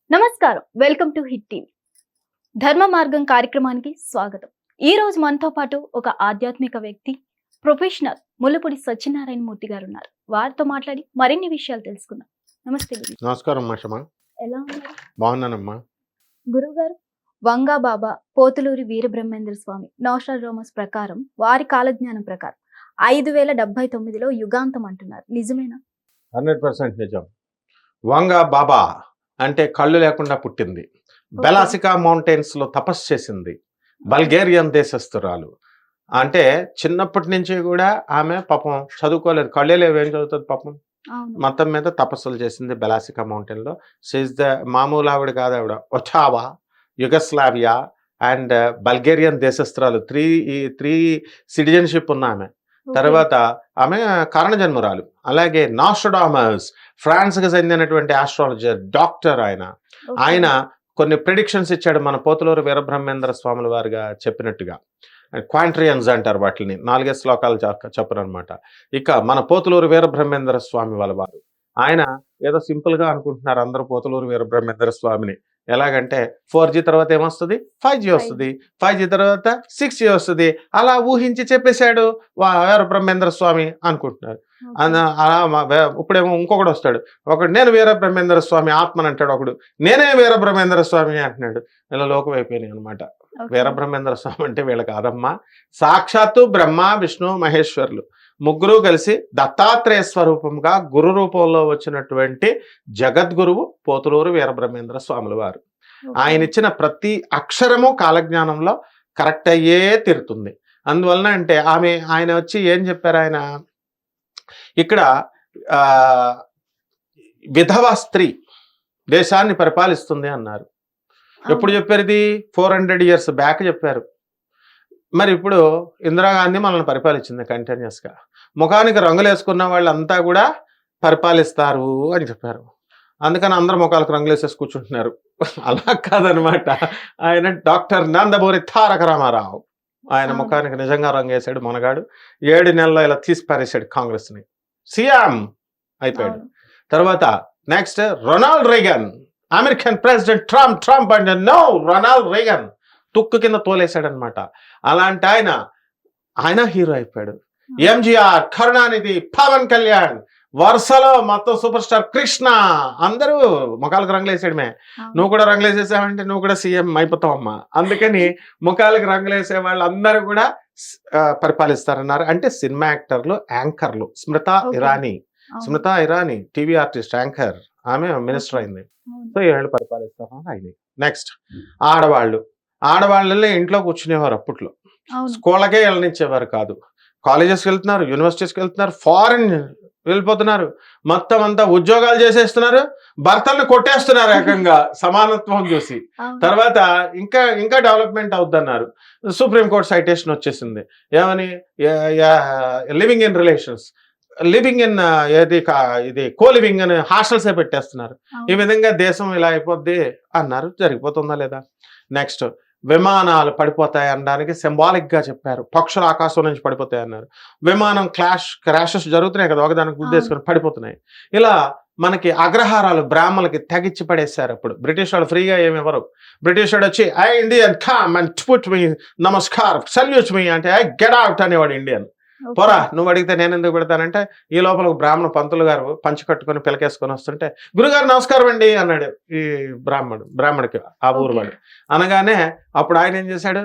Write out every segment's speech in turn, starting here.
నమస్కారం, welcome to hit TV. ధర్మ మార్గం కార్యక్రమానికి స్వాగతం. ఈ రోజు మనతో పాటు ఒక ఆధ్యాత్మిక వ్యక్తి, ప్రొఫెషనల్ ముల్లపూడి సత్యనారాయణ మూర్తి గారు ఉన్నారు. వారితో మాట్లాడి మరిన్ని విషయాలు తెలుసుకుందాం. నమస్తే గురు. నమస్కారం మాషమా. ఎలా ఉన్నారు? బాగున్నానమ్మా. గురువు గారు, వంగా బాబా పోతులూరి వీరబ్రహ్మేంద్ర స్వామి నోస్ట్రాడమస్ ప్రకారం, వారి కాలజ్ఞానం ప్రకారం 5079లో యుగాంతం అంటున్నారు. నిజమేనా? 100% నిజం. వంగా బాబా అంటే కళ్ళు లేకుండా పుట్టింది. బెలాసికా మౌంటైన్స్ లో తపస్సు చేసింది. బల్గేరియన్ దేశస్తురాలు. అంటే చిన్నప్పటి నుంచి కూడా ఆమె పాపం చదువుకోలేదు, కళ్ళే లేవు, ఏం చదువుతుంది పాపం. మొత్తం మీద తపస్సులు చేసింది బెలాసికా మౌంటైన్ లో. షీఈస్ ద మామూలు ఆవిడ కాదు, ఆవిడ ఒటావా, యుగస్లావియా అండ్ బల్గేరియన్ దేశస్తురాలు. త్రీ సిటిజన్షిప్ ఉన్న ఆమె. తర్వాత ఆమె కారణజన్మురాలు. అలాగే నోస్ట్రాడమస్ ఫ్రాన్స్కి చెందినటువంటి ఆస్ట్రాలజర్, డాక్టర్. ఆయన కొన్ని ప్రిడిక్షన్స్ ఇచ్చాడు మన పోతులూరు వీరబ్రహ్మేంద్ర స్వాముల వారిగా చెప్పినట్టుగా. క్వాంట్రియన్స్ అంటారు వాటిని, 4 శ్లోకాలు చెప్పరు అనమాట. ఇక మన పోతులూరు వీరబ్రహ్మేంద్ర స్వామి వాళ్ళ వారు, ఆయన ఏదో సింపుల్ గా అనుకుంటున్నారు అందరూ పోతులూరు వీరబ్రహ్మేంద్ర స్వామిని. ఎలాగంటే 4G తర్వాత ఏమొస్తుంది, 5G వస్తుంది, 5G తర్వాత 6G వస్తుంది, అలా ఊహించి చెప్పేశాడు వీరబ్రహ్మేంద్ర స్వామి అనుకుంటున్నారు. అలా ఇప్పుడేమో ఇంకొకడు వస్తాడు, ఒకడు నేను వీరబ్రహ్మేంద్ర స్వామి ఆత్మని అంటాడు, ఒకడు నేనే వీరబ్రహ్మేంద్ర స్వామి అంటున్నాడు. ఇలా లోకం అయిపోయినాయి అనమాట. వీరబ్రహ్మేంద్ర స్వామి అంటే వీళ్ళ కాదమ్మా, సాక్షాత్తు బ్రహ్మ విష్ణు మహేశ్వరులు ముగ్గురు కలిసి దత్తాత్రేయ స్వరూపంగా గురు రూపంలో వచ్చినటువంటి జగద్గురువు పోతులూరు వీరబ్రహ్మేంద్ర స్వాముల వారు. ఆయన ఇచ్చిన ప్రతి అక్షరము కాలజ్ఞానంలో కరెక్ట్ అయ్యే తీరుతుంది. అందువలన అంటే ఆయన వచ్చి ఏం చెప్పారు, ఆయన ఇక్కడ విధవా స్త్రీ దేశాన్ని పరిపాలిస్తుంది అన్నారు. ఎప్పుడు చెప్పారు ఇది? 400 years బ్యాక్ చెప్పారు. మరి ఇప్పుడు ఇందిరాగాంధీ మనల్ని పరిపాలించింది కంటిన్యూస్గా. ముఖానికి రంగులు వేసుకున్న వాళ్ళంతా కూడా పరిపాలిస్తారు అని చెప్పారు. అందుకని అందరు ముఖాలకు రంగులు వేసేసి కూర్చుంటున్నారు. అలా కాదనమాట. ఆయన డాక్టర్ నందమూరి తారక రామారావు. ఆయన ముఖానికి నిజంగా రంగు వేసాడు మనగాడు. 7 నెలల్లో ఇలా తీసి పారేశాడు కాంగ్రెస్ని. సీఎం అయిపోయాడు. తర్వాత next Ronald Reagan, American president. Trump అంటే నో, రొనాల్డ్ రేగన్ తుక్కు కింద తోలేశాడనమాట. అలాంటి ఆయన హీరో అయిపోయాడు. ఎంజీఆర్, కరుణానిధి, పవన్ కళ్యాణ్, వరుసలో మొత్తం సూపర్ స్టార్ కృష్ణ, అందరూ ముఖాలకు రంగులేసాడమే. నువ్వు కూడా రంగులేసేసావంటే నువ్వు కూడా సీఎం అయిపోతావమ్మా. అందుకని ముఖాలకు రంగులేసే వాళ్ళు అందరూ కూడా పరిపాలిస్తారన్నారు. అంటే సినిమా యాక్టర్లు, యాంకర్లు. స్మృతా ఇరానీ టీవీ ఆర్టిస్ట్, యాంకర్, ఆమె మినిస్టర్ అయింది. సో వీళ్ళు పరిపాలిస్తారు ఆయన. నెక్స్ట్ ఆడవాళ్ళే ఇంట్లో కూర్చునేవారు అప్పట్లో. స్కూళ్ళకే వెళ్ళనిచ్చేవారు కాదు. కాలేజెస్కి వెళ్తున్నారు, యూనివర్సిటీస్కి వెళ్తున్నారు, ఫారిన్ వెళ్ళిపోతున్నారు, మొత్తం అంతా ఉద్యోగాలు చేసేస్తున్నారు, భర్తల్ని కొట్టేస్తున్నారు ఏకంగా సమానత్వం చూసి. తర్వాత ఇంకా డెవలప్మెంట్ అవుద్దన్నారు. సుప్రీంకోర్టు సైటేషన్ వచ్చేసింది. ఏమని? Living in relations, living in ఇది కోలివింగ్ అని హాస్టల్సే పెట్టేస్తున్నారు. ఈ విధంగా దేశం ఇలా అయిపోద్ది అన్నారు. జరిగిపోతుందా లేదా? నెక్స్ట్ విమానాలు పడిపోతాయి అనడానికి సింబాలిక్ గా చెప్పారు. పక్షులు ఆకాశం నుంచి పడిపోతాయి అన్నారు. విమానం క్రాషెస్ జరుగుతున్నాయి కదా, ఒకదానికి గుద్దేసుకొని పడిపోతున్నాయి. ఇలా మనకి అగ్రహారాలు బ్రాహ్మణులకి తెగిచ్చి పడేశారు. అప్పుడు బ్రిటిష్ వాళ్ళు ఫ్రీగా ఏమి ఇవ్వరు. బ్రిటిష్ వాడు వచ్చి I Indian come and put me namaskar salute me అంటే ఐ గెట్ అవుట్ అనేవాడు ఇండియన్. పోరా, నువ్వు అడిగితే నేను ఎందుకు పెడతానంటే, ఈ లోపల ఒక బ్రాహ్మణ పంతులు గారు పంచి కట్టుకొని పిలకేసుకొని వస్తుంటే, గురుగారు నమస్కారం అండి అన్నాడు ఈ బ్రాహ్మడికి, ఆ ఊరు వాడు. అనగానే అప్పుడు ఆయన ఏం చేశాడు,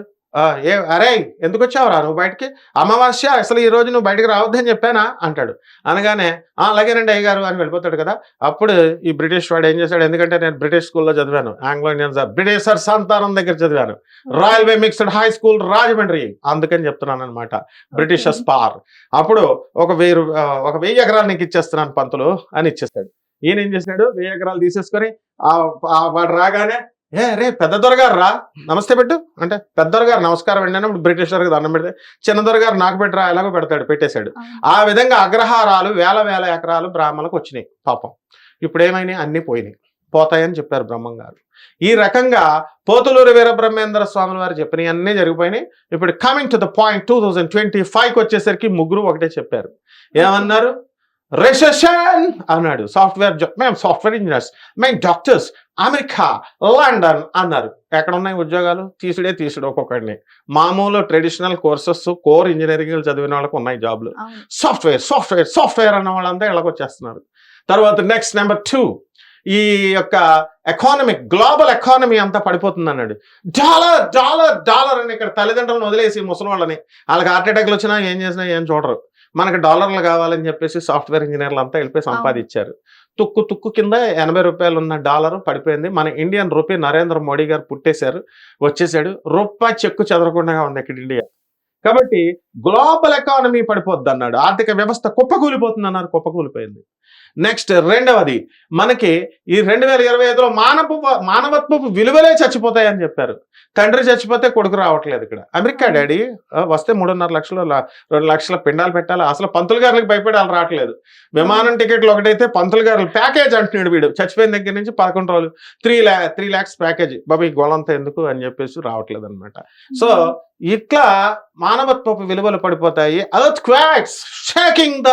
అరే ఎందుకు వచ్చావురా నువ్వు బయటికి, అమావాస్య, అసలు ఈ రోజు నువ్వు బయటకు రావద్దని చెప్పానా అంటాడు. అనగానే అలాగేనండి అయ్యగారు అని వెళ్ళిపోతాడు కదా. అప్పుడు ఈ బ్రిటిష్ వాడు ఏం చేశాడు, ఎందుకంటే నేను బ్రిటిష్ స్కూల్లో చదివాను, ఆంగ్లో ఇండియన్ బ్రిటిషర్ సంతానం దగ్గర చదివాను, రాయల్ వే మిక్స్డ్ హై స్కూల్ రాజమండ్రి, అందుకని చెప్తున్నాను అనమాట బ్రిటిషర్స్ పార్. అప్పుడు ఒక 1000 ఎకరాలు నీకు ఇచ్చేస్తున్నాను పంతులు అని ఇచ్చేస్తాడు. ఈయన ఏం చేశాడు, 1000 ఎకరాలు తీసేసుకొని వాడు రాగానే రే పెద్ద దొరగారు రా, నమస్తే పెట్టు అంటే, పెద్ద దొరగారు నమస్కారం అండి అని బ్రిటిషర్కి దండం పెడితే, చిన్న దొరగారు నాకు పెట్టరా ఎలాగో పెడతాడు, పెట్టేశాడు. ఆ విధంగా అగ్రహారాలు వేల ఎకరాలు బ్రాహ్మణులకు వచ్చినాయి. పాపం ఇప్పుడు ఏమైనాయి, అన్నీ పోతాయని చెప్పారు బ్రహ్మంగారు. ఈ రకంగా పోతులూరు వీరబ్రహ్మేంద్ర స్వామి వారు చెప్పినవన్నీ జరిగిపోయినాయి. ఇప్పుడు కమింగ్ టు ద పాయింట్, 2025కి వచ్చేసరికి ముగ్గురు ఒకటే చెప్పారు. ఏమన్నారు? రిసెషన్ అన్నాడు. మేము సాఫ్ట్వేర్ ఇంజనీర్స్, మేము డాక్టర్స్, అమెరికా, లండన్ అన్నారు. ఎక్కడ ఉన్నాయి ఉద్యోగాలు? తీసుడు ఒక్కొక్కడిని. మామూలు ట్రెడిషనల్ కోర్సెస్, కోర్ ఇంజనీరింగ్ చదివిన వాళ్ళకి ఉన్నాయి జాబ్లు. సాఫ్ట్వేర్ అన్న వాళ్ళంతా ఇళ్ళకొచ్చేస్తున్నారు. తర్వాత నెక్స్ట్ నెంబర్ 2, ఈ యొక్క గ్లోబల్ ఎకానమీ అంతా పడిపోతుంది అన్నాడు. డాలర్ అని ఇక్కడ తల్లిదండ్రులను వదిలేసి ముసలి వాళ్ళని, వాళ్ళకి హార్ట్ అటాక్లు వచ్చినా ఏం చేసినా ఏం చూడరు. మనకి డాలర్లు కావాలని చెప్పేసి సాఫ్ట్వేర్ ఇంజనీర్లు అంతా వెళ్ళిపోయి సంపాదించారు. తుక్కు కింద 80 రూపాయలు ఉన్న డాలర్ పడిపోయింది. మన ఇండియన్ రూపీ నరేంద్ర మోడీ గారు వచ్చేసాడు. రూపాయి చెక్కు చెదరకుండా ఉంది ఇక్కడ ఇండియా. కాబట్టి గ్లోబల్ ఎకానమీ పడిపోద్ది అన్నాడు. ఆర్థిక వ్యవస్థ కుప్పకూలిపోతుంది అన్నారు. కుప్పకూలిపోయింది. నెక్స్ట్ రెండవది, మనకి ఈ 2025లో మానవత్వపు విలువలే చచ్చిపోతాయని చెప్పారు. తండ్రి చచ్చిపోతే కొడుకు రావట్లేదు. ఇక్కడ అమెరికా డాడీ వస్తే 3.5 లక్షలు 2 లక్షల పిండాలు పెట్టాలి. అసలు పంతులు గారులకు భయపడి వాళ్ళు రావట్లేదు. విమానం టికెట్లు ఒకటైతే పంతులు గారు ప్యాకేజ్ అంటున్నాడు. వీడు చచ్చిపోయిన దగ్గర నుంచి 11 రోజులు 3 lakhs ప్యాకేజ్. బాబు ఈ గోళంతా ఎందుకు అని చెప్పేసి రావట్లేదు అనమాట. సో ఇట్లా మానవత్వపు విలువలు పడిపోతాయి. Earthquakes shaking the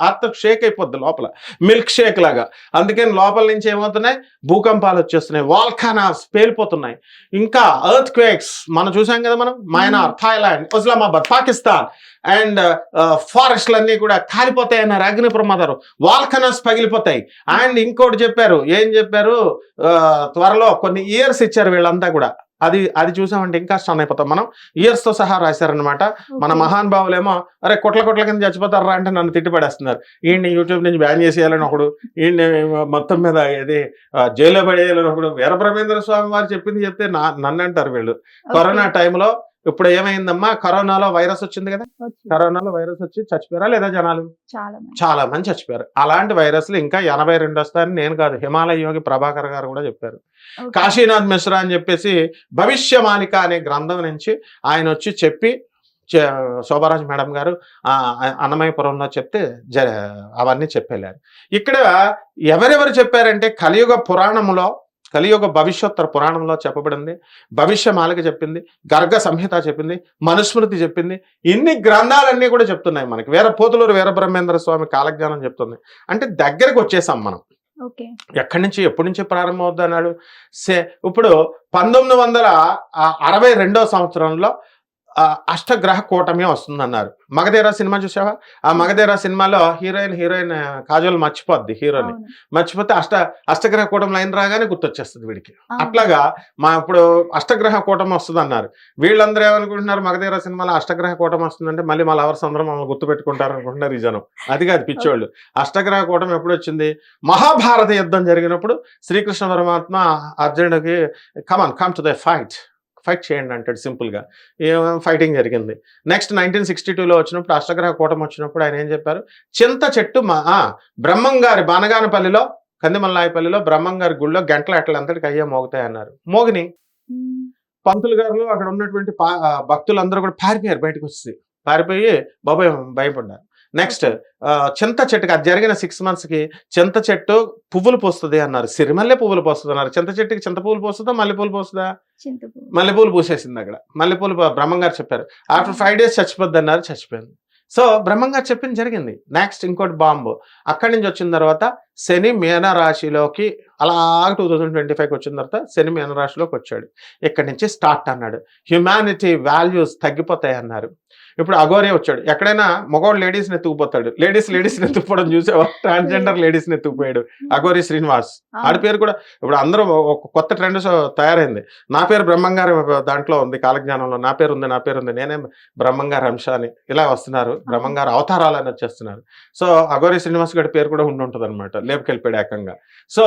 earth shake అయిపోద్ది లోపల, మిల్క్ షేక్ లాగా. అందుకని లోపల నుంచి ఏమవుతున్నాయి? భూకంపాలు వచ్చేస్తున్నాయి, వాల్కానాస్ పేలిపోతున్నాయి. ఇంకా ఎర్త్ క్వేక్స్ మనం చూసాం కదా. మనం మయనార్, థాయిలాండ్, ఇస్లామాబాద్, పాకిస్తాన్ అండ్ ఫారెస్ట్లన్నీ కూడా కాలిపోతాయి అన్నారు. అగ్ని ప్రమాదాలు, వాల్కనస్ పగిలిపోతాయి. అండ్ ఇంకోటి చెప్పారు. ఏం చెప్పారు? త్వరలో కొన్ని ఇయర్స్ ఇచ్చారు వీళ్ళంతా కూడా. అది చూసామంటే ఇంకా స్టన్ అయిపోతాం మనం. ఇయర్స్ తో సహా రాశారనమాట. మన మహానుభావులేమో అరే కొట్ల కింద చచ్చిపోతారా అంటే నన్ను తిట్టిపడేస్తున్నారు. ఈయన్ని యూట్యూబ్ నుంచి బ్యాన్ చేసేయాలని ఒకడు, ఈయన్ని మొత్తం మీద ఏది జైల్లో పడేయాలని ఒకడు. వీరబ్రహ్మేంద్ర స్వామి వారు చెప్తే నన్ను అంటారు వీళ్ళు. కరోనా టైంలో ఇప్పుడు ఏమైందమ్మా? కరోనాలో వైరస్ వచ్చింది కదా. కరోనాలో వైరస్ వచ్చి చచ్చిపోయారా లేదా జనాలు? చాలా మంది చచ్చిపోయారు. అలాంటి వైరస్లు ఇంకా 82 వస్తాయని నేను కాదు, హిమాలయ యోగి ప్రభాకర్ గారు కూడా చెప్పారు. కాశీనాథ్ మిశ్రా అని చెప్పేసి భవిష్యమానిక అనే గ్రంథం నుంచి ఆయన వచ్చి చెప్పి, శోభారాజ్ మేడం గారు అన్నమయపురంలో చెప్తే అవన్నీ చెప్పేళ్ళారు. ఇక్కడ ఎవరెవరు చెప్పారంటే కలియుగ భవిష్యోత్తర పురాణంలో చెప్పబడింది, భవిష్యమాలిక చెప్పింది, గర్గ సంహిత చెప్పింది, మనుస్మృతి చెప్పింది. ఇన్ని గ్రంథాలన్నీ కూడా చెప్తున్నాయి మనకి. పోతులూరు వీరబ్రహ్మేంద్ర స్వామి కాలజ్ఞానం చెప్తుంది. అంటే దగ్గరకు వచ్చేసాం మనం. ఎప్పటి నుంచి ప్రారంభం అవుద్ది అన్నాడు. ఇప్పుడు 1962 సంవత్సరంలో అష్టగ్రహ కూటమి వస్తుందన్నారు. మగధీర సినిమా చూసావా? ఆ మగధీర సినిమాలో హీరోయిన్ కాజోల్ మర్చిపోద్ది. హీరోని మర్చిపోతే అష్టగ్రహ కూటమి లైన్ రాగానే గుర్తొచ్చేస్తుంది వీడికి. అట్లాగా ఇప్పుడు అష్టగ్రహ కూటమి వస్తుంది అన్నారు. వీళ్ళందరూ ఏమనుకుంటున్నారు? మగధీర సినిమాలో అష్టగ్రహ కూటమి వస్తుందంటే మళ్ళీ మా లవర్స్ అందరూ మమ్మల్ని గుర్తుపెట్టుకుంటారు అనుకుంటున్నారు ఈ జనం. అది కాదు పిచ్చోళ్ళు. అష్టగ్రహ కూటమి ఎప్పుడు వచ్చింది? మహాభారత యుద్ధం జరిగినప్పుడు శ్రీకృష్ణ పరమాత్మ అర్జునుడికి కమ్ టు ద ఫైట్ చేయండి అంటాడు సింపుల్గా. ఫైటింగ్ జరిగింది. నెక్స్ట్ 1962లో వచ్చినప్పుడు అష్టగ్రహ కూటమి వచ్చినప్పుడు ఆయన ఏం చెప్పారు? చింత చెట్టు బ్రహ్మంగారి బానగానపల్లిలో, కందిమల్లాయపల్లిలో బ్రహ్మంగారి గుళ్ళో గంటల అట్లా అంతటికి అయ్యే మోగుతాయి అన్నారు. మోగిని పంతులు గారు అక్కడ ఉన్నటువంటి భక్తులందరూ కూడా బయటకు వచ్చి పారిపోయి బాబాయ్ భయపడ్డారు. నెక్స్ట్ చింత చెట్టుకి అది జరిగిన 6 monthsకి చింత చెట్టు పువ్వులు పోస్తుంది అన్నారు. సిరిమల్లె పువ్వులు పోస్తుంది అన్నారు. చింత చెట్టుకి చింత పువ్వులు పోస్తుందా మల్లెపూలు పోస్తుందా? మల్లెపూలు పూసేసింది అక్కడ. మల్లెపూలు బ్రహ్మంగారు చెప్పారు. ఆఫ్టర్ 5 days చచ్చిపోద్ది అన్నారు. చచ్చిపోయింది. సో బ్రహ్మంగారు చెప్పింది జరిగింది. నెక్స్ట్ ఇంకోటి బాంబు. అక్కడి నుంచి వచ్చిన తర్వాత శని మీనరాశిలోకి అలాగ 2025కి వచ్చిన తర్వాత శని మీనరాశిలోకి వచ్చాడు. ఇక్కడి నుంచి స్టార్ట్ అన్నాడు. హ్యుమానిటీ వాల్యూస్ తగ్గిపోతాయి అన్నారు. ఇప్పుడు అఘోరి వచ్చాడు. ఎక్కడైనా మగవాడు లేడీస్ని ఎత్తుకుపోతాడు. లేడీస్ని ఎత్తుకుపోవడం చూసేవా? ట్రాన్స్జెండర్ లేడీస్ని ఎత్తుకుపోయాడు అఘోరి శ్రీనివాస్. ఆడి పేరు కూడా ఇప్పుడు అందరూ ఒక కొత్త ట్రెండ్ తయారైంది. నా పేరు బ్రహ్మంగారు దాంట్లో ఉంది, కాలజ్ఞానంలో నా పేరు ఉంది, నేనే బ్రహ్మంగారు అంశ అని ఇలా వస్తున్నారు. బ్రహ్మంగారు అవతారాలు అని వచ్చేస్తున్నారు. సో అఘోరి శ్రీనివాస్ గారి పేరు కూడా ఉంటుంది అనమాట. లేపుకెళ్ళిపోయాడు ఏకంగా. సో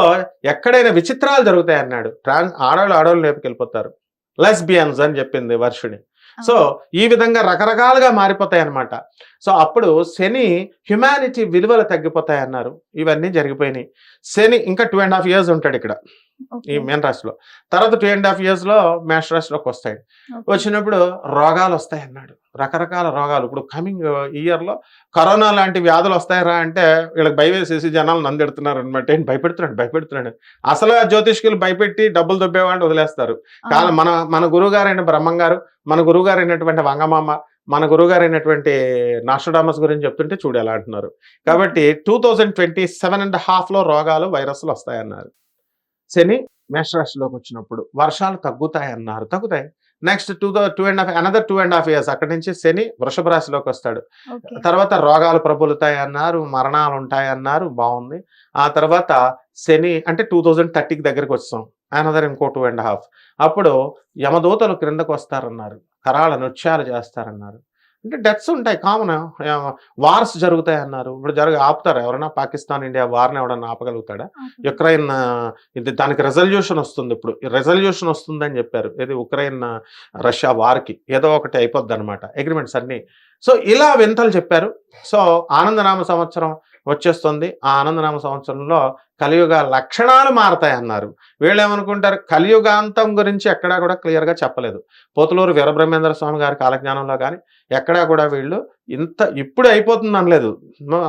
ఎక్కడైనా విచిత్రాలు జరుగుతాయి అన్నాడు. ఆడవాళ్ళు లేపుకెళ్ళిపోతారు. లెస్బియన్స్ అని చెప్పింది వర్షిణి. సో ఈ విధంగా రకరకాలుగా మారిపోతాయి అన్నమాట. సో అప్పుడు శని హ్యుమానిటీ విలువలు తగ్గిపోతాయి అన్నారు. ఇవన్నీ జరిగిపోయినాయి. శని ఇంకా 2.5 years ఉంటాడు ఇక్కడ ఈ మీన రాశిలో. తర్వాత 2.5 yearsలో మేష రాశిలోకి వస్తాయి. వచ్చినప్పుడు రోగాలు వస్తాయి అన్నాడు. రకరకాల రోగాలు. ఇప్పుడు కమింగ్ ఇయర్లో కరోనా లాంటి వ్యాధులు వస్తాయరా అంటే వీళ్ళకి భయవేసేసి జనాలు నందెడుతున్నారు అనమాట. ఏంటి భయపెడుతున్నాడు. అసలు జ్యోతిష్కులు భయపెట్టి డబ్బులు దొబ్బేవాడిని వదిలేస్తారు. కానీ మన గురువుగారైన బ్రహ్మంగారు, మన గురువుగారైనటువంటి వంగమామ, మన గురువుగారైనటువంటి నాస్ట్రాడామస్ గురించి చెప్తుంటే చూడు ఎలా అంటున్నారు. కాబట్టి 2027.5లో రోగాలు వైరస్లు వస్తాయన్నారు. శని మేషరాశిలోకి వచ్చినప్పుడు వర్షాలు తగ్గుతాయి అన్నారు, తగ్గుతాయి. నెక్స్ట్ 2.5 years అక్కడి నుంచి శని వృషభ రాశిలోకి వస్తాడు. ఓకే. తర్వాత రోగాలు ప్రబలుతాయి అన్నారు, మరణాలు ఉంటాయి అన్నారు, బాగుంది. ఆ తర్వాత శని అంటే 2030కి దగ్గరికి వచ్చాం, అనదర్ ఇంకో 2.5. అప్పుడు యమదూతలు క్రిందకు వస్తారన్నారు, కరాళ నృత్యాలు చేస్తారన్నారు. అంటే డెత్స్ ఉంటాయి, కామన్. వార్స్ జరుగుతాయి అన్నారు. ఇప్పుడు ఆపుతారా ఎవరైనా? పాకిస్తాన్ ఇండియా వార్ని ఎవడన్నా ఆపగలుగుతాడా? యుక్రెయిన్ ఇది దానికి రెజల్యూషన్ వస్తుంది, ఇప్పుడు రెజల్యూషన్ వస్తుందని చెప్పారు. ఇది ఉక్రెయిన్ రష్యా వార్కి ఏదో ఒకటి అయిపోద్ది అనమాట, అగ్రిమెంట్స్ అన్నీ. సో ఇలా వింతలు చెప్పారు. సో ఆనందనామ సంవత్సరం వచ్చేస్తుంది. ఆ ఆనందనామ సంవత్సరంలో కలియుగ లక్షణాలు మారతాయి అన్నారు. వీళ్ళు ఏమనుకుంటారు, కలియుగాంతం గురించి ఎక్కడా కూడా క్లియర్గా చెప్పలేదు. పోతులూరు వీరబ్రహ్మేంద్ర స్వామి గారి కాలజ్ఞానంలో కానీ ఎక్కడా కూడా వీళ్ళు ఇప్పుడు అయిపోతుంది అనలేదు.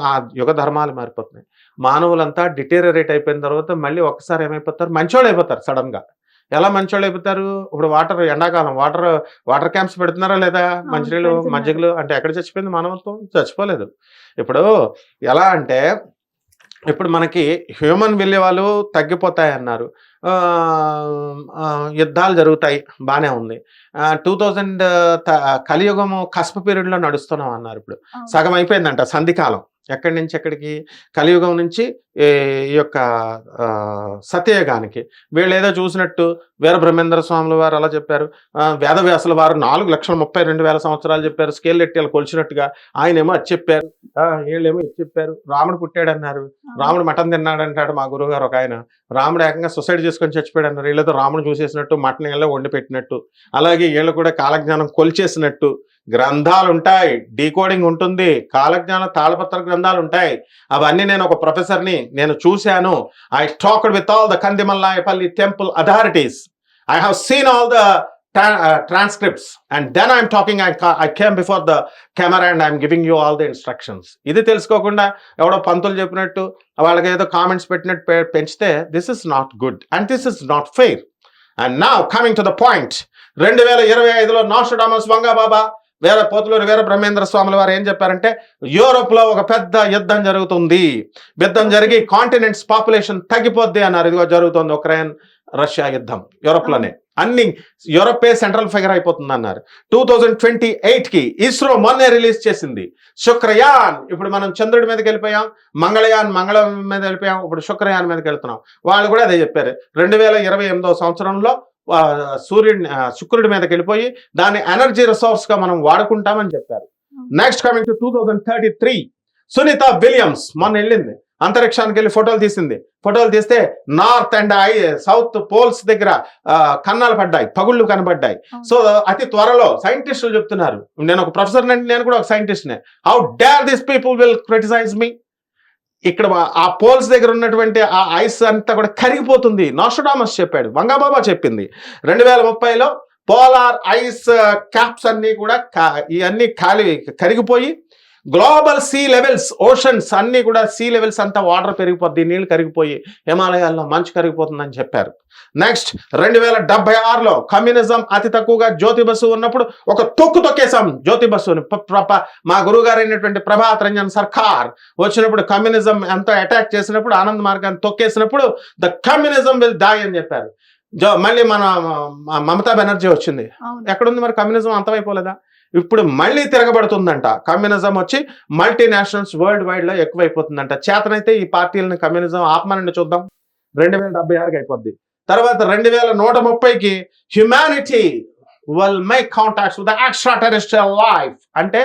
ఆ యుగ ధర్మాలు మారిపోతున్నాయి. మానవులంతా డిటీరియరేట్ అయిపోయిన తర్వాత మళ్ళీ ఒక్కసారి ఏమైపోతారు, మంచోళ్ళు అయిపోతారు సడన్ గా. ఎలా మంచోళ్ళు అయిపోతారు? ఇప్పుడు ఎండాకాలం వాటర్ క్యాంప్స్ పెడుతున్నారా లేదా? మంచినీళ్ళు, మజ్జిగలు. అంటే ఎక్కడ చచ్చిపోయింది మానవత్వం? చచ్చిపోలేదు. ఇప్పుడు ఎలా అంటే, ఇప్పుడు మనకి హ్యూమన్ విలువలు తగ్గిపోతాయి అన్నారు, యుద్ధాలు జరుగుతాయి, బాగానే ఉంది. 2000 కలియుగము కస్ప పీరియడ్లో నడుస్తున్నాం అన్నారు. ఇప్పుడు సగం అయిపోయిందంట సంధికాలం. ఎక్కడి నుంచి ఎక్కడికి? కలియుగం నుంచి ఈ యొక్క సత్యయుగానికి. వీళ్ళు ఏదో చూసినట్టు వీరబ్రహ్మేంద్ర స్వాముల వారు అలా చెప్పారు, వేదవ్యాసుల వారు 4,32,000 సంవత్సరాలు చెప్పారు, స్కేల్ ఎట్టి కొలిచినట్టుగా. ఆయనేమో అది చెప్పారు, వీళ్ళేమో ఇది చెప్పారు. రాముడు పుట్టాడన్నారు, రాముడు మటన్ తిన్నాడంటాడు మా గురువు గారు ఒక ఆయన. రాముడు ఏకంగా సొసైడ్ చేసుకొని చచ్చిపోయాడు అన్నారు. వీళ్ళతో రాముడు చూసేసినట్టు, మటన్ ఏళ్ళో వండి పెట్టినట్టు. అలాగే వీళ్ళు కూడా కాలజ్ఞానం కొలిచేసినట్టు. గ్రంథాలు ఉంటాయి, డీకోడింగ్ ఉంటుంది, కాలజ్ఞాన తాళపత్ర గ్రంథాలు ఉంటాయి. అవన్నీ నేను ఒక ప్రొఫెసర్ని, నేను చూశాను. I talked with all the Kandimallayapalli temple authorities. I have seen all the transcripts and then I'm talking. I came before the camera and I'm giving you all the instructions. ఇది తెలుసుకోకుండా ఎవడో పంతులు చెప్పినట్టు వాళ్ళకి ఏదో కామెంట్స్ పెట్టినట్టు పెంచితే this is not good and this is not fair. And now coming to the point, 2025లో Nostradamus Vanga Baba Pothuluru Veerabrahmendra స్వాముల వారు ఏం చెప్పారంటే, యూరోప్ లో ఒక పెద్ద యుద్ధం జరుగుతుంది, యుద్ధం జరిగి కాంటినెంట్స్ పాపులేషన్ తగ్గిపోద్ది అన్నారు. ఇదిగో జరుగుతుంది ఉక్రెయిన్ రష్యా యుద్ధం. యూరోప్ లోనే అన్ని యూరోపే సెంట్రల్ ఫిగర్ అయిపోతుంది అన్నారు. 2028కి ఇస్రో మొన్నే రిలీజ్ చేసింది శుక్రయాన్. ఇప్పుడు మనం చంద్రుడి మీదకి వెళ్ళిపోయాం, మంగళయాన్ మంగళం మీద వెళ్ళిపోయాం, ఇప్పుడు శుక్రయాన్ మీదకి వెళ్తున్నాం. వాళ్ళు కూడా అదే చెప్పారు. 2028వ సంవత్సరంలో శుక్రుడి మీదకి వెళ్ళిపోయి దాన్ని ఎనర్జీ రిసోర్స్ గా మనం వాడుకుంటామని చెప్పారు. Next coming to 2033, Sunita Williams మొన్న వెళ్ళింది, అంతరిక్షానికి వెళ్ళి ఫోటోలు తీసింది. ఫోటోలు తీస్తే నార్త్ అండ్ సౌత్ పోల్స్ దగ్గర కన్నాలు పడ్డాయి, పగుళ్ళు కనబడ్డాయి. సో అతి త్వరలో సైంటిస్టులు చెప్తున్నారు, నేను ఒక ప్రొఫెసర్ అంటే నేను కూడా ఒక సైంటిస్ట్నే, how dare this people will criticize me. ఇక్కడ ఆ పోల్స్ దగ్గర ఉన్నటువంటి ఆ ఐస్ అంతా కూడా కరిగిపోతుంది. నాస్ట్రాడమస్ చెప్పాడు, వంగబాబా చెప్పింది. 2030లో పోలార్ ఐస్ క్యాప్స్ అన్ని కూడా ఇవన్నీ కరిగిపోయి గ్లోబల్ సీ లెవెల్స్, ఓషన్స్ అన్ని కూడా సీ లెవెల్స్ అంతా వాటర్ పెరిగిపోద్ది, నీళ్లు కరిగిపోయి హిమాలయాల్లో మంచు కరిగిపోతుందని చెప్పారు. నెక్స్ట్ 2076లో కమ్యూనిజం అతి తక్కువగా జ్యోతి బసు ఉన్నప్పుడు ఒక తొక్కేసాం జ్యోతి బస్సుని. మా గురువు గారు అయినటువంటి ప్రభాత్ రంజన్ సర్కార్ వచ్చినప్పుడు కమ్యూనిజం ఎంతో అటాక్ చేసినప్పుడు, ఆనంద్ మార్గాన్ని తొక్కేసినప్పుడు ద కమ్యూనిజం విల్ డై అని చెప్పారు. మళ్ళీ మన మమతా బెనర్జీ వచ్చింది. ఎక్కడుంది మరి కమ్యూనిజం? అంతమైపోలేదా? ఇప్పుడు మళ్ళీ తిరగబడుతుందంట. కమ్యూనిజం వచ్చి మల్టీనేషనల్స్ వరల్డ్ వైడ్ లో ఎక్కువైపోతుందంట. చేతనైతే ఈ పార్టీలను కమ్యూనిజం ఆపమనండి చూద్దాం. 2076కి అయిపోద్ది. తర్వాత 2130కి humanity will make contacts with the extra terrestrial life. అంటే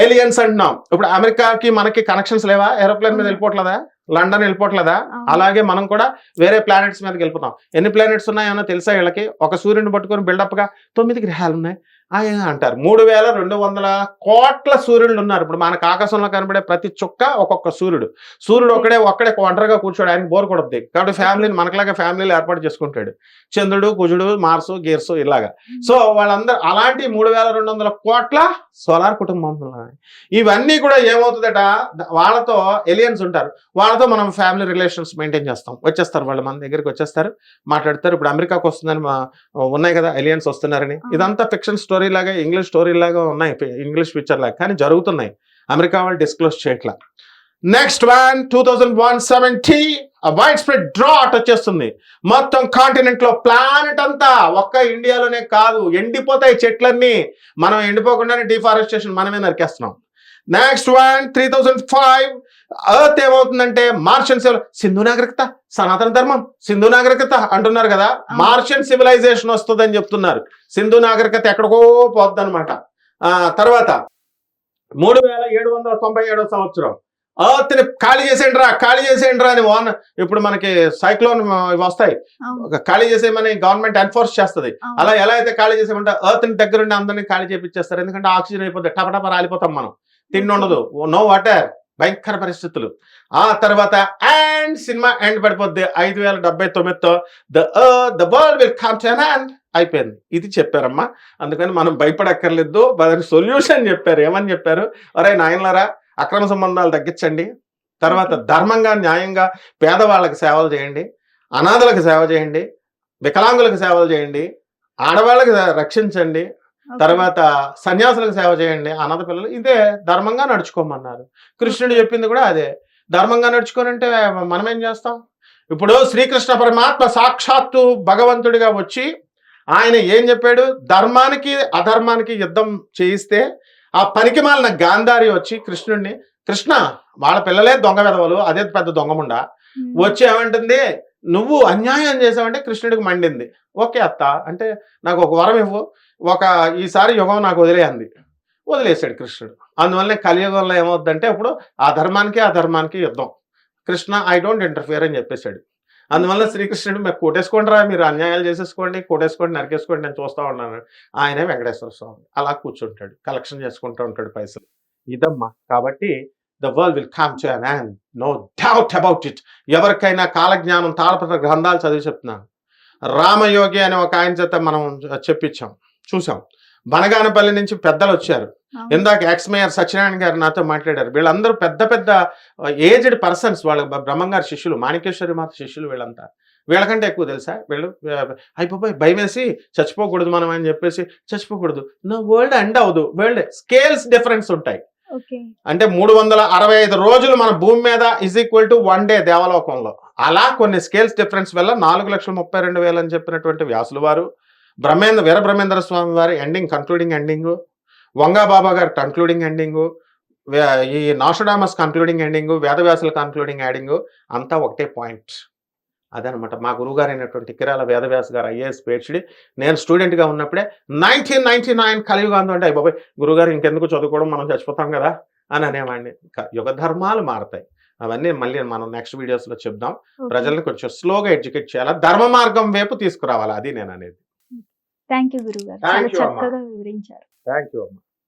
ఏలియన్స్ అంటున్నాం. ఇప్పుడు అమెరికాకి మనకి కనెక్షన్స్ లేవా? ఏరోప్లేన్ మీద వెళ్ళిపోవట్లేదా? లండన్ వెళ్ళిపోవట్లేదా? అలాగే మనం కూడా వేరే ప్లానెట్స్ మీదకి వెళ్ళిపోతాం. ఎన్ని ప్లానెట్స్ ఉన్నాయో తెలుసా వీళ్ళకి? ఒక సూర్యుని పట్టుకొని బిల్డప్ గా 9 గ్రహాలు ఉన్నాయి అంటారు. 3200 కోట్ల సూర్యుళ్ళు ఉన్నారు. ఇప్పుడు మనకు ఆకాశంలో కనబడే ప్రతి చుక్క ఒక్కొక్క సూర్యుడు. సూర్యుడు ఒక్కడే ఒంటరిగా కూర్చోడు, ఆయన బోర్ కొడుద్ది కాబట్టి ఫ్యామిలీని మనకులాగా ఫ్యామిలీలు ఏర్పాటు చేసుకుంటాడు. చంద్రుడు, కుజుడు, మార్సు, గీర్సు ఇలాగా. సో వాళ్ళందరూ అలాంటి 3200 కోట్ల సోలార్ కుటుంబం. ఇవన్నీ కూడా ఏమవుతుందట, వాళ్ళతో ఎలియన్స్ ఉంటారు, వాళ్ళతో మనం ఫ్యామిలీ రిలేషన్స్ మెయింటైన్ చేస్తాం. వచ్చేస్తారు వాళ్ళు మన దగ్గరికి, వచ్చేస్తారు, మాట్లాడతారు. ఇప్పుడు అమెరికాకు వస్తుందని ఉన్నాయి కదా ఎలియన్స్ వస్తున్నారని. ఇదంతా ఫిక్షన్ స్టోరీ లాగా, ఇంగ్లీష్ స్టోరీ లాగా ఉన్నాయి, ఇంగ్లీష్ పిక్చర్ లాగా, కానీ జరుగుతున్నాయి. అమెరికా వాళ్ళు డిస్క్లోజ్ చేయట్లా. Next one 2170 wide spread drought వచ్చేస్తుంది. మొత్తం కాంటినెంట్ లో ప్లానెట్ అంతా, ఒక్క ఇండియాలోనే కాదు, ఎండిపోతాయి చెట్లన్నీ. మనం ఎండిపోకుండానే డిఫారెస్టేషన్ మనమే నరికేస్తున్నాం. నెక్స్ట్ వన్ 3005 ఎర్త్ ఏమవుతుందంటే మార్షియన్ సింధు నాగరికత, సనాతన ధర్మం, సింధు నాగరికత అంటున్నారు కదా, మార్షియన్ సివిలైజేషన్ వస్తుందని చెప్తున్నారు. సింధు నాగరికత ఎక్కడికో పోద్ది అనమాట. తర్వాత 3797 సంవత్సరం ఎర్త్ ని ఖాళీ చేసేయండి రా అని ఇప్పుడు మనకి సైక్లోన్ వస్తాయి, ఖాళీ చేసేయమని గవర్నమెంట్ ఎన్ఫోర్స్ చేస్తుంది. అలా ఎలా అయితే ఖాళీ చేసేయమంటే ఎర్త్ ని దగ్గరుండి అందరినీ ఖాళీ చేపించేస్తారు. ఎందుకంటే ఆక్సిజన్ అయిపోతుంది, టపటప రాలిపోతాం మనం, తిండి ఉండదు, నో వాటర్, భయంకర పరిస్థితులు. ఆ తర్వాత అండ్ సినిమా ఎండ్ పడిపోద్ది 5079తో the world will come to an end అయిపోయింది. ఇది చెప్పారమ్మా. అందుకని మనం భయపడక్కర్లేదు. దానికి సొల్యూషన్ చెప్పారు. ఏమని చెప్పారు? ఒరే నాయనలారా, అక్రమ సంబంధాలు తగ్గించండి, తర్వాత ధర్మంగా న్యాయంగా పేదవాళ్ళకి సేవలు చేయండి, అనాథలకు సేవ చేయండి, వికలాంగులకు సేవలు చేయండి, ఆడవాళ్ళకి రక్షించండి, తర్వాత సన్యాసులకు సేవ చేయండి, అనాథ పిల్లలు, ఇదే ధర్మంగా నడుచుకోమన్నారు. కృష్ణుడు చెప్పింది కూడా అదే. ధర్మంగా నడుచుకోనంటే మనం ఏం చేస్తాం? ఇప్పుడు శ్రీకృష్ణ పరమాత్మ సాక్షాత్తు భగవంతుడిగా వచ్చి ఆయన ఏం చెప్పాడు? ధర్మానికి అధర్మానికి యుద్ధం చేయిస్తే ఆ పనికి మాలిన గాంధారి వచ్చి కృష్ణుడిని, కృష్ణ వాళ్ళ పిల్లలే దొంగ వెధవలు, అదే పెద్ద దొంగముండా, వచ్చి ఏమంటుంది, నువ్వు అన్యాయం చేసావంటే కృష్ణుడికి మండింది. ఓకే అత్త అంటే నాకు ఒక వరం ఇవ్వు, ఈసారి యుగం నాకు వదిలేయంది. వదిలేశాడు కృష్ణుడు. అందువల్ల కలియుగంలో ఏమవుద్దంటే ఇప్పుడు ఆ ధర్మానికి యుద్ధం. కృష్ణ ఐ డోంట్ ఇంటర్ఫియర్ అని చెప్పేశాడు. అందువల్ల శ్రీకృష్ణుడు మీరు కోటేసుకోండి రా, మీరు అన్యాయాలు చేసేసుకోండి, కోటేసుకోండి, నరికేసుకోండి, నేను చూస్తూ ఉన్నాను. ఆయనే వెంకటేశ్వర స్వామి అలా కూర్చుంటాడు, కలెక్షన్ చేసుకుంటూ ఉంటాడు పైసలు. ఇదమ్మా. కాబట్టి the world will come to an end, no doubt about it. ఎవరికైనా కాలజ్ఞానం తాళపత్ర గ్రంథాలు చదివి చెప్తున్నాను. రామయోగి అనే ఒక ఆయన చేత మనం చెప్పించాం, చూసాం. బనగానపల్లి నుంచి పెద్దలు వచ్చారు. ఇందాక ఎక్స్ మేయర్ సత్యనారాయణ గారు నాతో మాట్లాడారు. వీళ్ళందరూ పెద్ద పెద్ద ఏజ్డ్ పర్సన్స్, వాళ్ళ బ్రహ్మంగారి శిష్యులు, మాణికేశ్వరి మాత శిష్యులు. వీళ్ళంతా వీళ్ళకంటే ఎక్కువ తెలుసా? వీళ్ళు అయిపోయి భయం వేసి చచ్చిపోకూడదు మనం అని చెప్పేసి చచ్చిపోకూడదు. నా వరల్డ్ ఎండ్ అవ్వదు, వరల్డ్ స్కేల్స్ డిఫరెన్స్ ఉంటాయి. అంటే 365 రోజులు మన భూమి మీద ఈజ్ ఈక్వల్ టు 1 డే దేవలోకంలో. అలా కొన్ని స్కేల్స్ డిఫరెన్స్ వల్ల 4,32,000 అని చెప్పినటువంటి వ్యాసులు వారు, వీరబ్రహ్మేంద్ర స్వామి వారి కన్క్లూడింగ్ ఎండింగ్, వంగా బాబా గారి కన్క్లూడింగ్ ఎండింగ్, ఈ నాస్ట్రాడమస్ కన్క్లూడింగ్ ఎండింగ్, వేదవ్యాసుల కన్క్లూడింగ్ ఎండింగ్ అంతా ఒకటే పాయింట్. అదనమాట. మా గురువు గారు అయినటువంటి కిరాల వేదవ్యాస్ గారు IAS PhD. నేను స్టూడెంట్గా ఉన్నప్పుడే 1999 కలియుగాంతం అంటే అయిపోయి గురువుగారు ఇంకెందుకు చదువుకోవడం, మనం చచ్చిపోతాం కదా అని అనేవాడిని. యుగ ధర్మాలు మారతాయి. అవన్నీ మళ్ళీ మనం నెక్స్ట్ వీడియోస్లో చెప్దాం. ప్రజల్ని కొంచెం స్లోగా ఎడ్యుకేట్ చేయాలా, ధర్మ మార్గం వైపు తీసుకురావాలా, అది నేను అనేది. థ్యాంక్ యూ గురువు గారు, చాలా చక్కగా వివరించారు. థ్యాంక్ యూ అమ్మా.